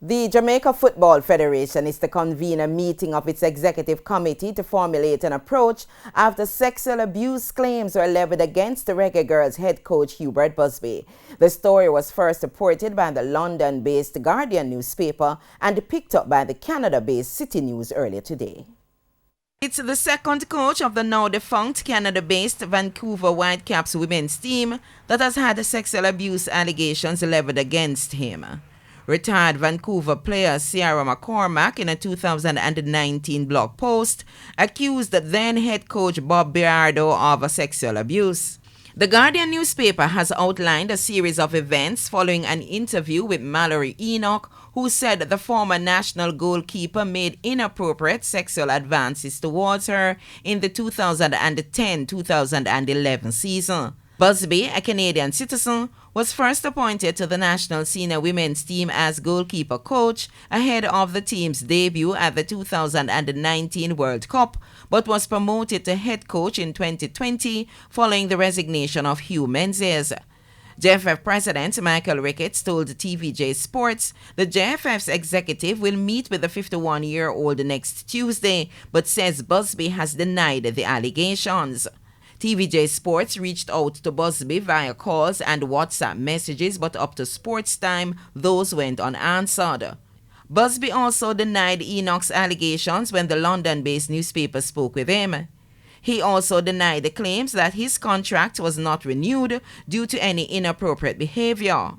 The Jamaica Football Federation is to convene a meeting of its executive committee to formulate an approach after sexual abuse claims were leveled against the Reggae Girls head coach Hubert Busby. The story was first reported by the London-based Guardian newspaper and picked up by the Canada-based City News earlier today. It's the second coach of the now-defunct Canada-based Vancouver Whitecaps women's team that has had sexual abuse allegations leveled against him. Retired Vancouver player Ciara McCormack, in a 2019 blog post, accused then head coach Bob Biardo of sexual abuse. The Guardian newspaper has outlined a series of events following an interview with Mallory Enoch, who said the former national goalkeeper made inappropriate sexual advances towards her in the 2010-2011 season. Busby, a Canadian citizen, was first appointed to the national senior women's team as goalkeeper coach ahead of the team's debut at the 2019 World Cup, but was promoted to head coach in 2020 following the resignation of Hugh Menzies. JFF President Michael Ricketts told TVJ Sports the JFF's executive will meet with the 51-year-old next Tuesday, but says Busby has denied the allegations. TVJ Sports reached out to Busby via calls and WhatsApp messages, but up to sports time, those went unanswered. Busby also denied Enoch's allegations when the London-based newspaper spoke with him. He also denied the claims that his contract was not renewed due to any inappropriate behavior.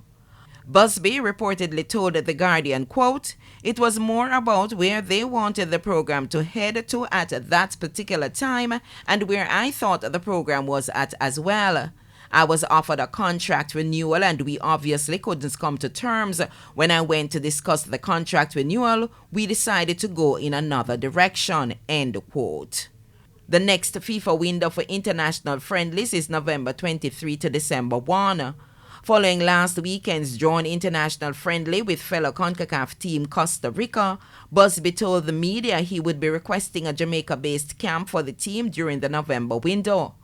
Busby reportedly told The Guardian, quote, "It was more about where they wanted the program to head to at that particular time and where I thought the program was at as well. I was offered a contract renewal and we obviously couldn't come to terms. When I went to discuss the contract renewal, we decided to go in another direction," end quote. The next FIFA window for international friendlies is November 23 to December 1. Following last weekend's drawn international friendly with fellow CONCACAF team Costa Rica, Busby told the media he would be requesting a Jamaica-based camp for the team during the November window.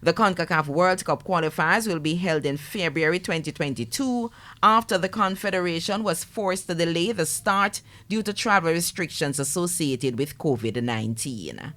The CONCACAF World Cup qualifiers will be held in February 2022 after the Confederation was forced to delay the start due to travel restrictions associated with COVID-19.